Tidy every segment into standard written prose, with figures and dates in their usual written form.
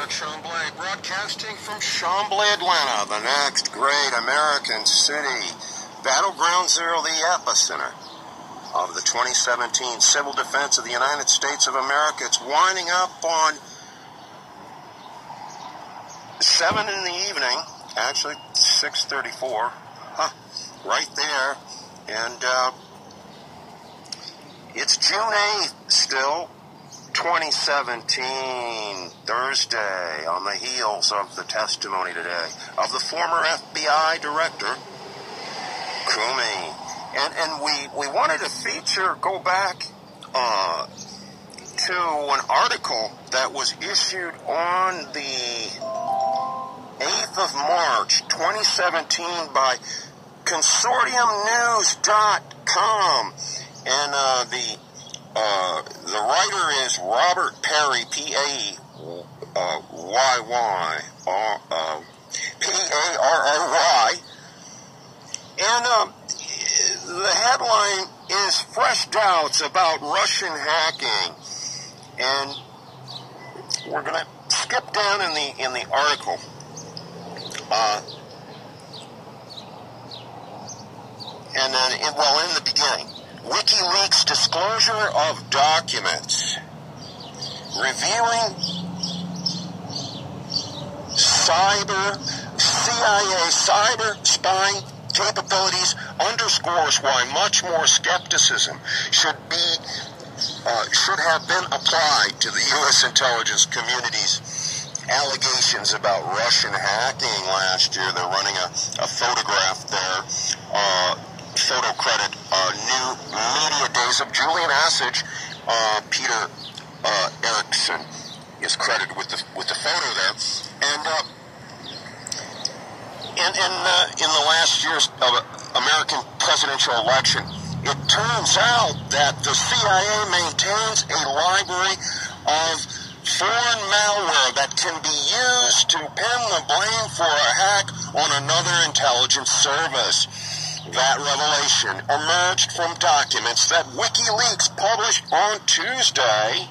Derek Chamblay, broadcasting from Chamblay, Atlanta, the next great American city. Battleground Zero, the epicenter of the 2017 Civil Defense of the United States of America. It's winding up on 7 in the evening, actually 6:34, right there, and it's June 8th still, 2017, Thursday, on the heels of the testimony today of the former FBI director, Comey. And we wanted to go back to an article that was issued on the 8th of March, 2017 by ConsortiumNews.com. And the writer is Robert Parry, P-A-Y-Y, P-A-R-R-Y. And the headline is Fresh Doubts About Russian Hacking. And we're going to skip down in the article. And then, in the beginning, WikiLeaks disclosure of documents revealing CIA cyber spying capabilities underscores why much more skepticism should have been applied to the U.S. intelligence community's allegations about Russian hacking last year. They're running a photograph there. Photo credit, New Media Days of Julian Assange. Peter Erickson is credited with the photo there. And in the last year's American presidential election, it turns out that the CIA maintains a library of foreign malware that can be used to pin the blame for a hack on another intelligence service. That revelation emerged from documents that WikiLeaks published on Tuesday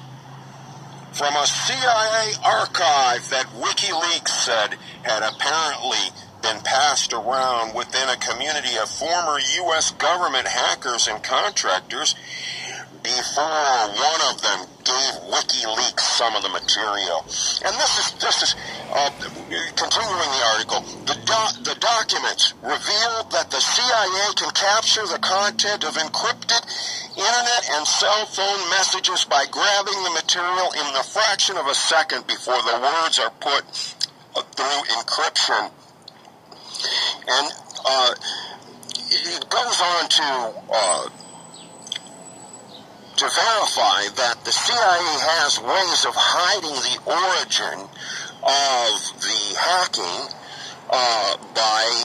from a CIA archive that WikiLeaks said had apparently been passed around within a community of former U.S. government hackers and contractors before one of them gave WikiLeaks some of the material. And this is continuing the article. The documents reveal that the CIA can capture the content of encrypted internet and cell phone messages by grabbing the material in the fraction of a second before the words are put through encryption. And it goes on to verify that the CIA has ways of hiding the origin of the hacking by...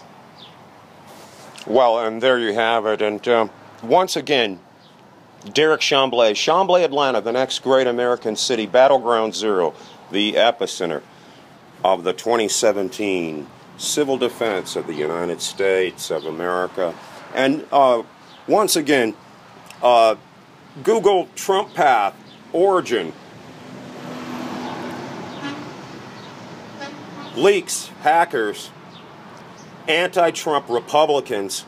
Well, and there you have it. And once again, Derek Chamblay, Chamblay, Atlanta, the next great American city, Battleground Zero, the epicenter of the 2017 Civil Defense of the United States of America. And once again, Google Trump path, origin, leaks, hackers, anti-Trump Republicans,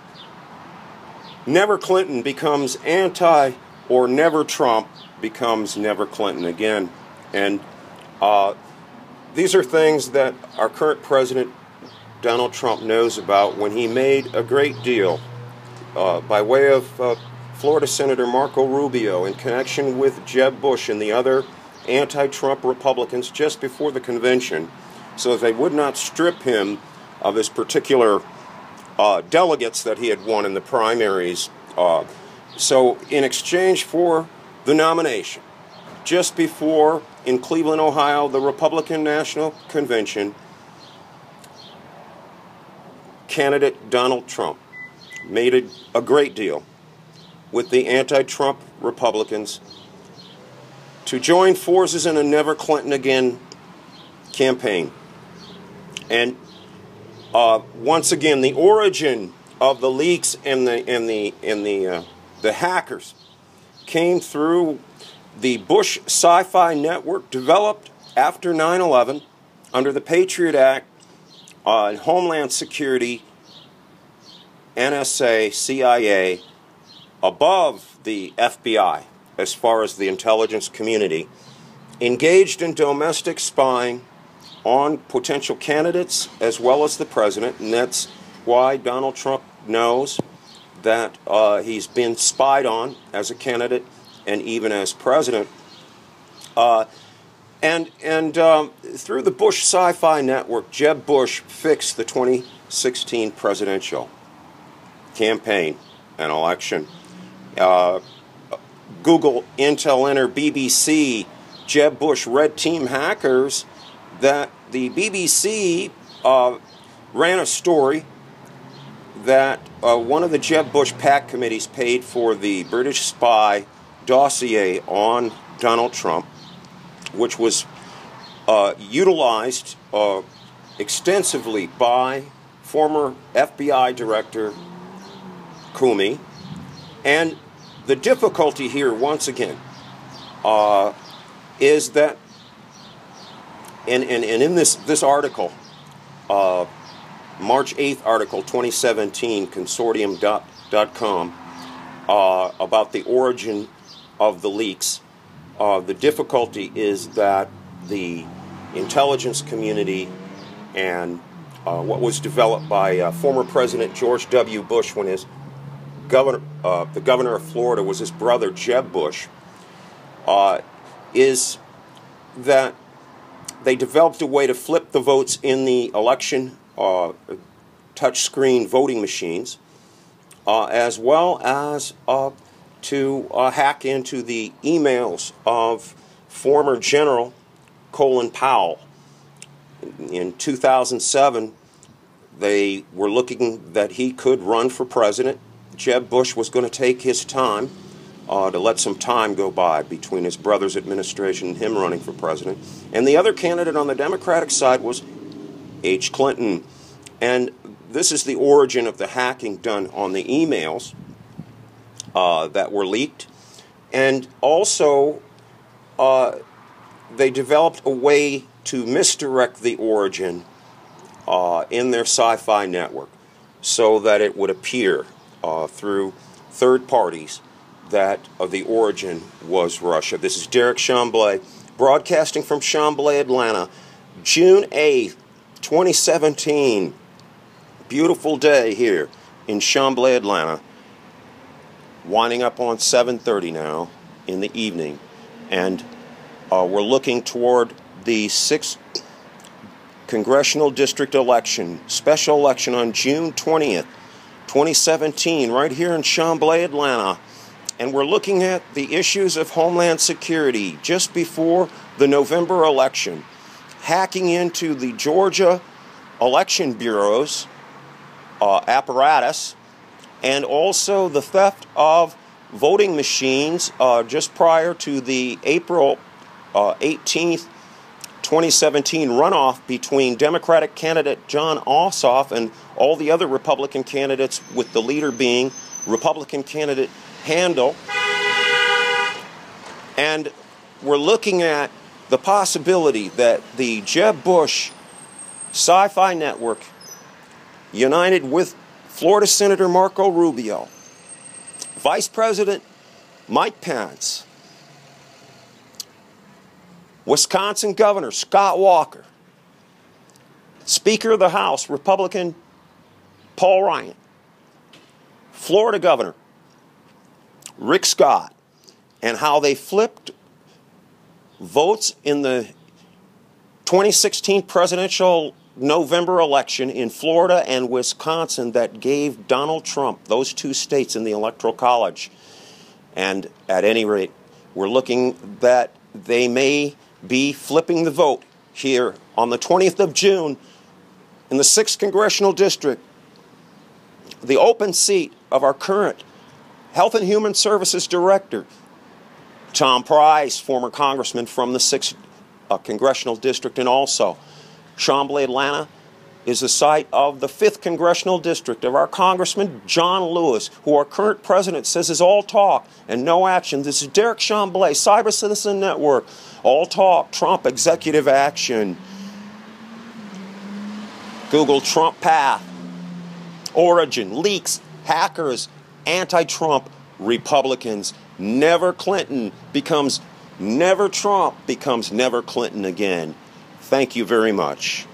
never Clinton becomes anti, or never Trump becomes never Clinton again. And these are things that our current president, Donald Trump, knows about when he made a great deal by way of Florida Senator Marco Rubio in connection with Jeb Bush and the other anti-Trump Republicans just before the convention, so that they would not strip him of his particular delegates that he had won in the primaries. So in exchange for the nomination, just before, in Cleveland, Ohio, the Republican National Convention, candidate Donald Trump made a great deal with the anti-Trump Republicans to join forces in a never Clinton again campaign. And once again, the origin of the leaks and the hackers came through the Bush Sci-Fi Network, developed after 9/11 under the Patriot Act, Homeland Security, NSA, CIA, above the FBI, as far as the intelligence community, engaged in domestic spying on potential candidates as well as the president, and that's why Donald Trump knows that he's been spied on as a candidate and even as president. And through the Bush Sci-Fi Network, Jeb Bush fixed the 2016 presidential campaign and election. Google, Intel, Enter, BBC, Jeb Bush Red Team hackers, that the BBC ran a story that one of the Jeb Bush PAC committees paid for the British spy dossier on Donald Trump, which was utilized extensively by former FBI Director Comey. And the difficulty here, once again, is that in this article, March 8th article, 2017, consortium.com, about the origin of the leaks, the difficulty is that the intelligence community and what was developed by former President George W. Bush when his the governor of Florida was his brother Jeb Bush, is that they developed a way to flip the votes in the election touchscreen voting machines, as well as to hack into the emails of former General Colin Powell. In 2007, they were looking that he could run for president. Jeb Bush was going to take his time to let some time go by between his brother's administration and him running for president. And the other candidate on the Democratic side was H. Clinton. And this is the origin of the hacking done on the emails that were leaked. And also, they developed a way to misdirect the origin in their sci-fi network so that it would appear through third parties that the origin was Russia. This is Derek Chamblay, broadcasting from Chamblay, Atlanta, June 8th, 2017. Beautiful day here in Chamblay, Atlanta. Winding up on 7:30 now in the evening. And we're looking toward the 6th Congressional District election, special election on June 20th, 2017, right here in Chamblay, Atlanta. And we're looking at the issues of Homeland Security just before the November election, hacking into the Georgia Election Bureau's apparatus, and also the theft of voting machines just prior to the April 18th, 2017 runoff between Democratic candidate Jon Ossoff and all the other Republican candidates, with the leader being Republican candidate Handel. And we're looking at the possibility that the Jeb Bush Sci-Fi Network, united with Florida Senator Marco Rubio, Vice President Mike Pence, Wisconsin Governor Scott Walker, Speaker of the House Republican Paul Ryan, Florida Governor Rick Scott, and how they flipped votes in the 2016 presidential November election in Florida and Wisconsin that gave Donald Trump those two states in the Electoral College. And at any rate, we're looking that they may be flipping the vote here on the 20th of June in the 6th Congressional District, the open seat of our current Health and Human Services Director, Tom Price, former congressman from the 6th Congressional District, and also Chamblay, Atlanta, is the site of the 5th Congressional District of our Congressman John Lewis, who our current president says is all talk and no action. This is Derek Chamblay, Cyber Citizen Network. All talk, Trump executive action. Google Trump path, origin, leaks, hackers, anti-Trump, Republicans. Never Clinton becomes never Trump becomes never Clinton again. Thank you very much.